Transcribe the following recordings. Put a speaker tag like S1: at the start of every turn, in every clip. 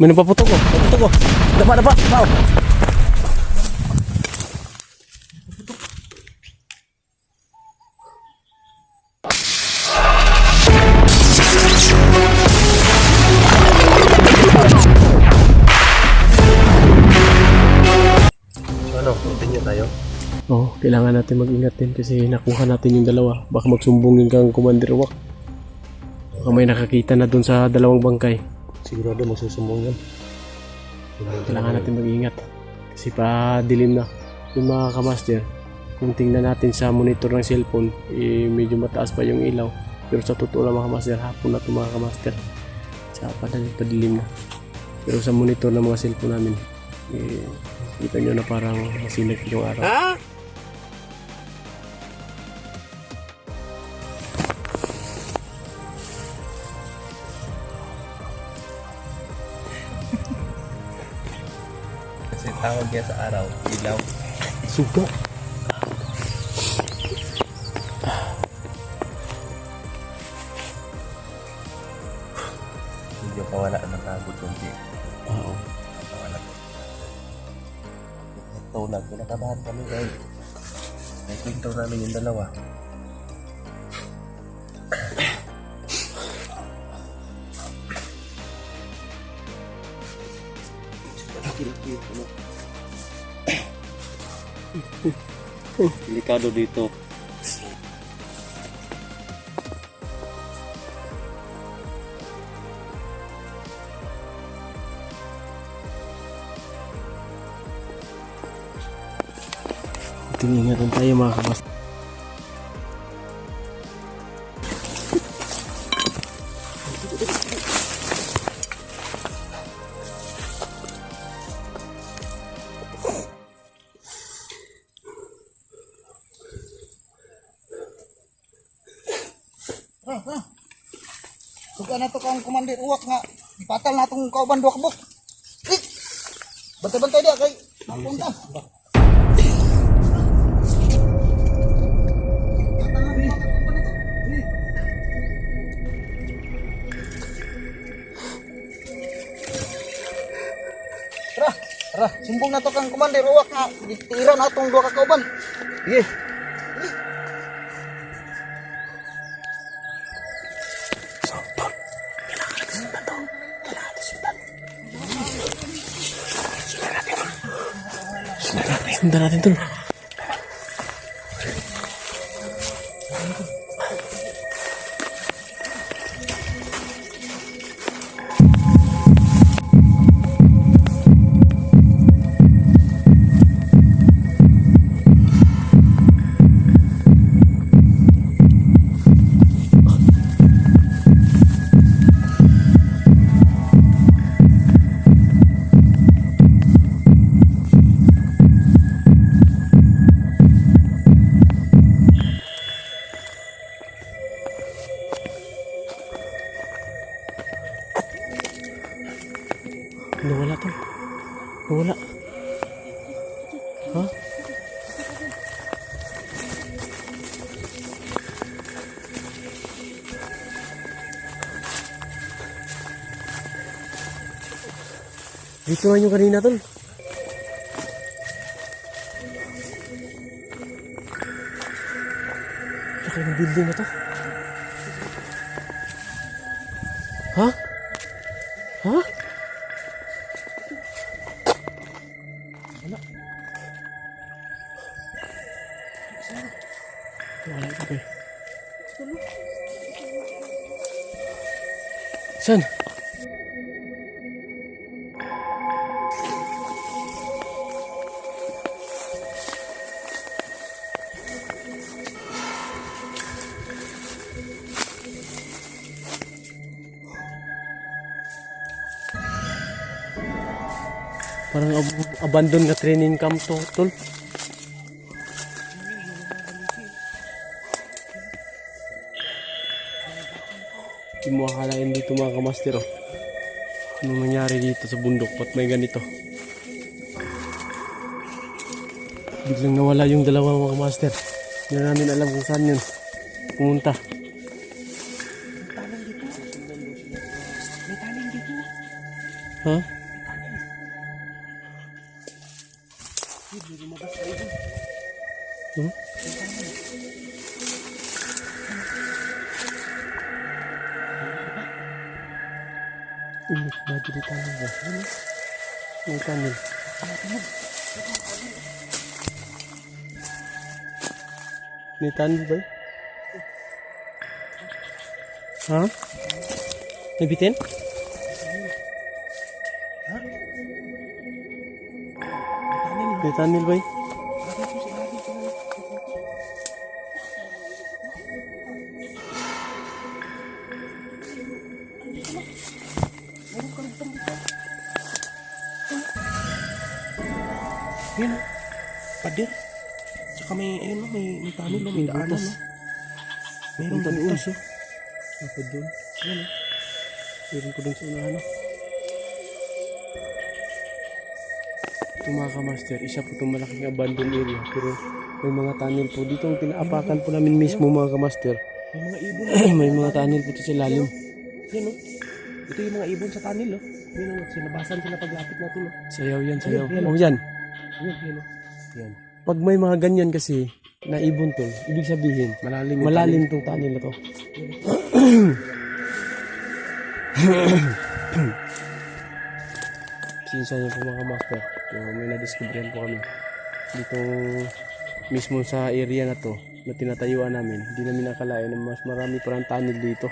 S1: May napaputok ko. Napaputok ko. Dapa, dapa. Wow.
S2: Ano, continue tayo?
S1: Oo, kailangan natin mag-ingat din kasi nakuha natin yung dalawa. Baka magsumbong yung kang Commander Wak. Baka may nakakita na dun sa dalawang bangkay.
S2: Sigurado magsusumbong yan.
S1: Kailangan natin mag-ingat. Kasi pa dilim na. Yung mga kamaster, kung tingnan natin sa monitor ng cellphone, medyo mataas pa yung ilaw. Pero sa totoo lang mga kamaster, hapon na ito mga kamaster. Sa padilim na. Pero sa monitor ng mga cellphone namin, kita nyo na parang masilag yung araw. Ha?
S2: Kasi tawag yan sa araw, ilaw.
S1: Suga.
S2: Medyo pawala ng tagod konti.
S1: Oo.
S2: Pawala. Tulad, pinakabahan kami guys. May kwento namin yung dalawa.
S1: Delikado dito. Tingnan tayo mga kabas.
S3: Suga na to kang Commander Uwak nga ipatal na itong kauban duwa kabok. Bantay-bantay dia kay mapunta. Tara, sumbong na to kang Commander Uwak nga itira na itong duwa ka kauban. Sige.
S1: Sundan natin tol. Nawala tol. Nawala. Ha? Dito nga yung kanina tol. Laki ng building na to. Ha? Ha? Wala ito ba? Saan? Parang abandon na training camp to, tol. Hindi mo akalain dito mga kamaster, oh. Anong nangyari dito sa bundok? Ba't may ganito? Biglang nawala yung dalawa mga kamaster. Hindi na namin alam kung saan yun pumunta. Ha? Hmm? Bago di tanong ba? Yung tunnel. May tunnel ba? Ha? May bitin? May tunnel ba?
S2: Yun, pader. Tsaka may, ayun, may tunnel, may daanan, no? Mayroong butas, oh.
S1: Ako doon. Yan. Meron ko doon sa unahan. Ito mga kamaster, isa po itong malaking abandoned area. Pero may mga tunnel po. Dito ang pinaapakan po namin mismo mga kamaster.
S2: May mga ibon.
S1: May mga tunnel po ito sa lalim.
S2: Yan, oh. Ito yung mga ibon sa tunnel, oh. Yan, oh. Sinabasan sila paglapit natin, oh.
S1: Sayaw yan, sayaw.
S2: Yan, yan.
S1: Oh, yan.
S2: Yan, yan, oh. Yan.
S1: Pag may mga ganyan kasi na ibon to, ibig sabihin,
S2: Malalim yung
S1: malalim itong tunnel na to. Sinsa niyo po mga master, yung may nadiscoveryhan po kami dito mismo sa area na to na tinatayuan namin. Hindi namin nakalain na mas marami parang tunnel dito.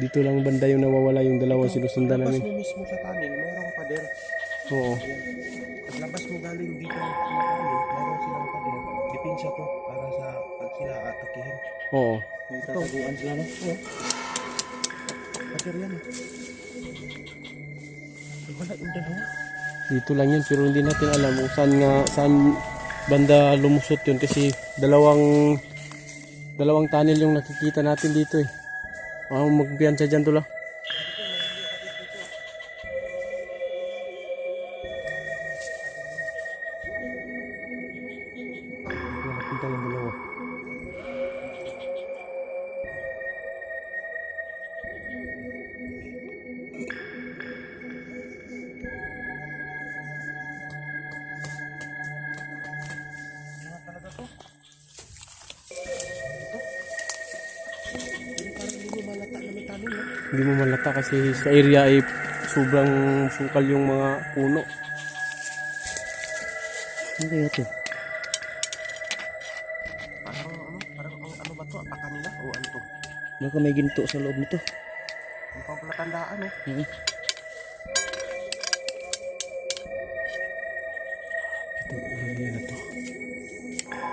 S1: Dito lang banda yung nawawala yung dalawang sinusundan
S2: Labas
S1: namin.
S2: mo mismo sa tunnel, mayroong pader.
S1: Oo.
S2: Paglabas mo galing dito sa tunnel, mayroong silang pader. Depensa to para sa pag sila atakihin.
S1: Oo.
S2: May tataguan sila, no? Oo. Pader yan, eh. Wala yung dalawa.
S1: Dito lang yan pero hindi natin alam kung saan banda lumusot yun kasi dalawang tunnel yung nakikita natin dito eh. Magpiyansa dyan tula. Punta yung dalawa. Hindi mo malata kasi sa area ay sobrang sukal yung mga puno. Ano kaya ito?
S2: Parang ano ba to? Ataka nila o ano to?
S1: Baka may ginto sa loob nito.
S2: Hindi pa pala tandaan, eh.
S1: Ito, area na to.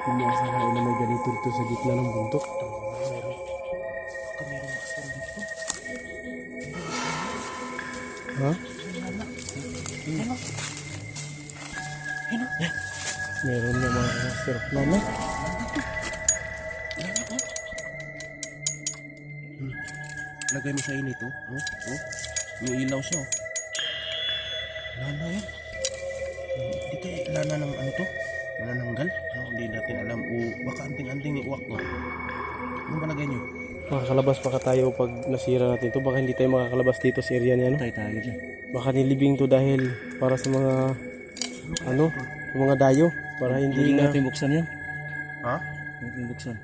S1: Hindi asalain na may ganito dito sa gitna ng bundok.
S2: Mayroong asal dito.
S1: Ha? Meron na mga master. Mama?
S2: Lagay mo sa init, oh. Oh. May ilaw siya, oh. Lana yan. Hindi kaya lana ng ano to? Manananggal? Hindi natin alam. O baka anting-anting ni uwak, no? Ano ba lagay nyo?
S1: Makakalabas pa ka tayo pag nasira natin to. Baka hindi tayo makakalabas dito sa area niya, no?
S2: Tayo dyan.
S1: Baka nilibing to dahil para sa mga mga dayo. Para hindi na...
S2: buksan yan. Ha? Hindi buksan.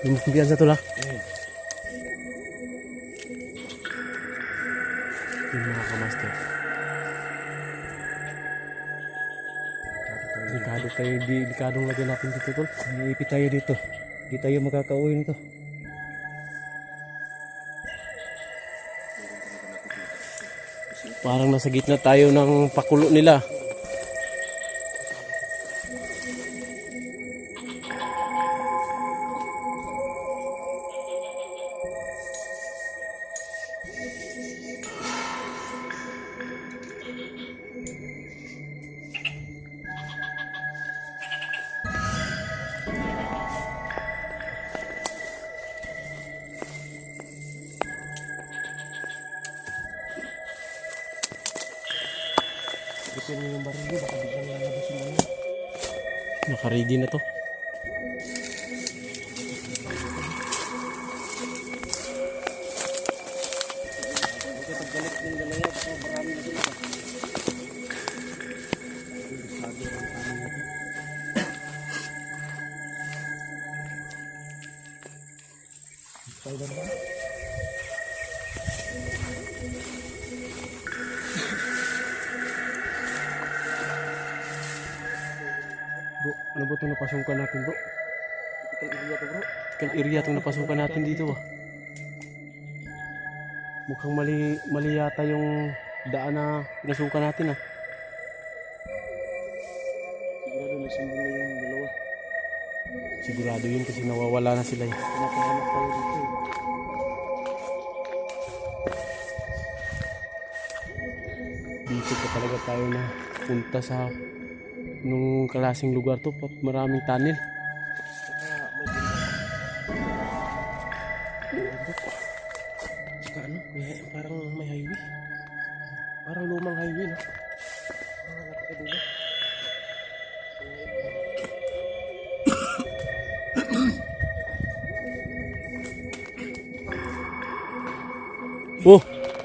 S1: Yung kumpiyan sa tula. Yung mga kamaster. Delikadong lagyan natin dito, tol.
S3: Iipit tayo dito. Hindi tayo makakauwi nito.
S1: Parang nasa gitna tayo ng pakulo nila.
S2: Ipin mo yung baril, baka biglang lalabas yung ano.
S1: Naka-ready na to.
S2: Balik yung dalawa, baka marami na sila.
S1: Bro, ano ba itong napasukan natin bro?
S2: Typical area to bro.
S1: Typical area itong napasukan natin dito ah. Mukhang mali yata yung daan na pinasukan natin ah.
S2: Sigurado nasumbong na yung dalawa.
S1: Sigurado yun kasi nawawala na sila eh.
S2: Pinapahanap tayo dito.
S1: Dito pa talaga tayo na punta sa nung klaseng lugar to, maraming tunnel.
S2: Saka ano, parang may highway. Parang lumang highway no. Hanap ka dito.
S1: Oh,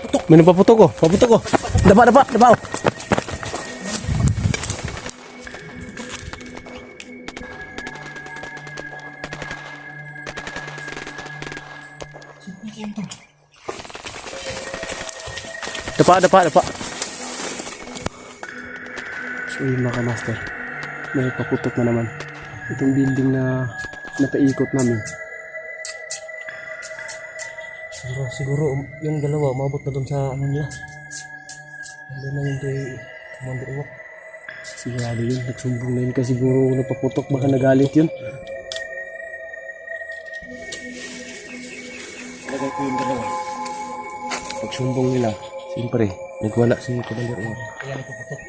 S1: putok. May napaputok oh. Paputok oh. Daba oh. Dapa. So yun mga master, may paputok na naman itong building na napaikot namin.
S2: Siguro yung dalawa umabot na doon sa ano nila. Hindi na yung kay Commander Uwak.
S1: Sigurado yun, nagsumbong na yun kasi siguro napaputok, baka nagalit yun.
S2: Lagay ko yung dalawa. Pagsumbong nila, siyempre, nagwala si Commander Uwak. Kaya napaputok.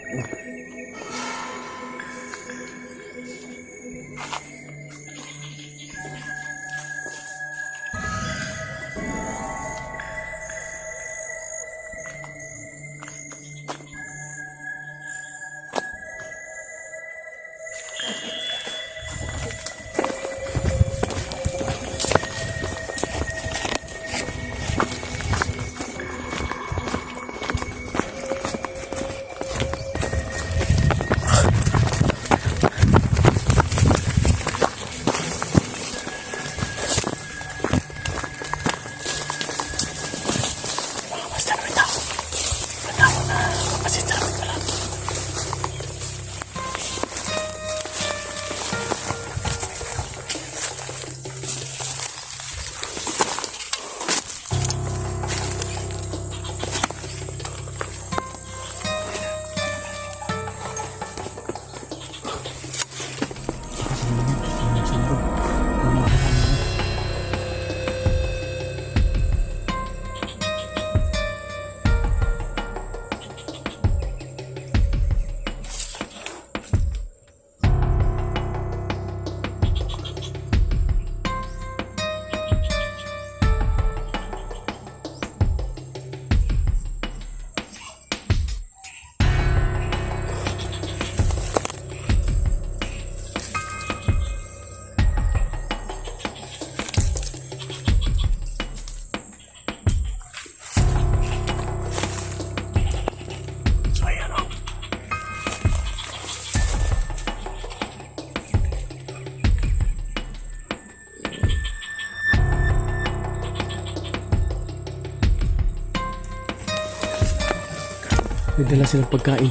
S1: May dala silang pagkain.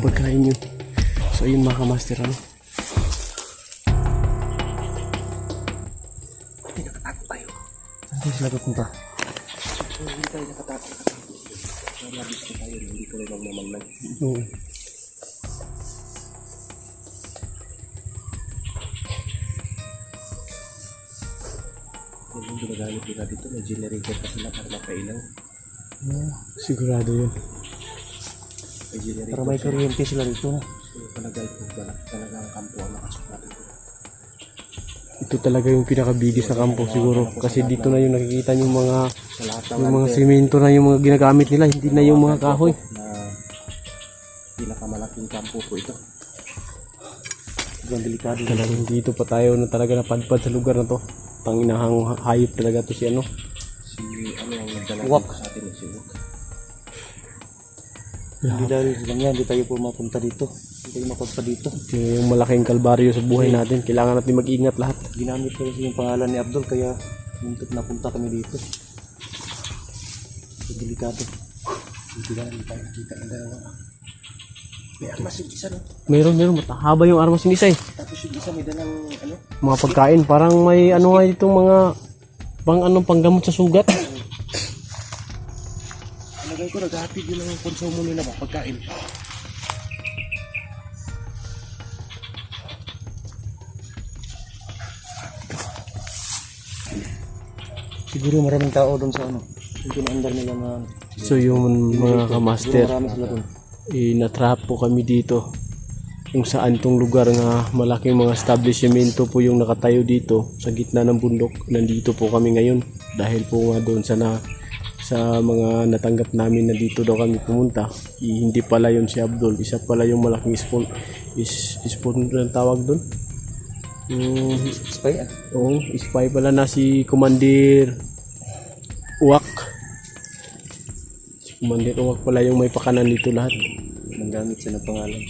S1: Pagkain yun. So ayun mga kamaster ano.
S2: Hindi nakatakot tayo.
S1: Saan tayo sila pupunta?
S2: Hindi tayo nakatakot. Nalabis ko tayo. Hindi ko rin magmamaglag.
S1: Oo.
S2: Kung yung ginagamit nila dito, may generator pa sila para mapailaw.
S1: Sigurado yun.
S2: May generator.
S1: Para may kuryente sila dito na.
S2: So, palagay ko talagang kampo ang nakasukat dito.
S1: Ito talaga yung pinakabigis na kampo siguro. Kasi dito na yung nakikita yung mga
S2: Sa lahat ng
S1: yung mga simento na yung mga ginagamit nila. Hindi na yung mga kahoy.
S2: na pinakamalaking kampo po ito.
S1: Sobrang delikado. Talagang dito pa tayo na talaga napadpad sa lugar na to. Panginahang hayop talaga to si ano.
S2: Si ano ang nagdala
S1: Uwak.
S2: dito sa atin, si Uwak.
S3: Hindi dahil ganyan, hindi tayo po mapunta dito. Hindi tayo mapunta dito.
S1: Ito yung malaking kalbaryo sa buhay natin. Kailangan natin mag-ingat lahat.
S3: Ginamit ko kasi yung pangalan ni Abdul kaya muntik napunta kami dito. So, delikado.
S2: Hindi tayo nakita ng dalawa. May armas yung isa, no?
S1: Meron. Matahaba yung armas ng isa eh.
S2: Tapos yung isa may dalang, ano?
S1: Mga pagkain. Parang may ano nga itong mga panggamot sa sugat.
S2: Alagay ko, naghahatid yun ang konsumo nila ba? Pagkain.
S3: Siguro maraming tao doon sa ano. Yung pinaandar nila na
S1: So yung mga kamaster,
S3: marami sila doon.
S1: natrap po kami dito. Kung saan tong lugar nga malaking mga establishmento po yung nakatayo dito sa gitna ng bundok. Nandito po kami ngayon dahil po nga doon sa mga natanggap namin na dito daw kami pumunta. Hindi pala yun si Abdul, isa pala yung malaking spawn ang tawag doon.
S3: Spy ah.
S1: Oo, spy pala na si Commander Uwak. Si Commander Uwak pala yung may pakanan dito lahat.
S3: Nanggamit siya ng pangalan.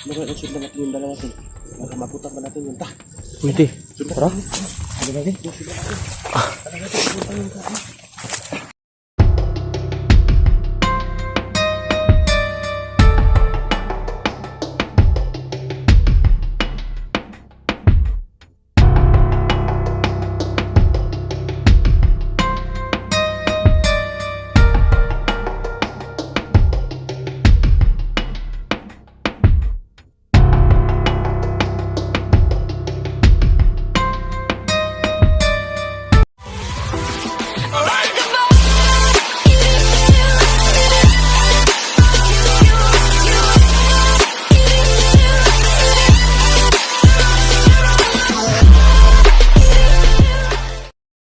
S2: Nag-shoot lang natin yung dalawa natin. Maputak ba natin yun? Ta!
S1: Pwede.
S3: Tara. Ano natin?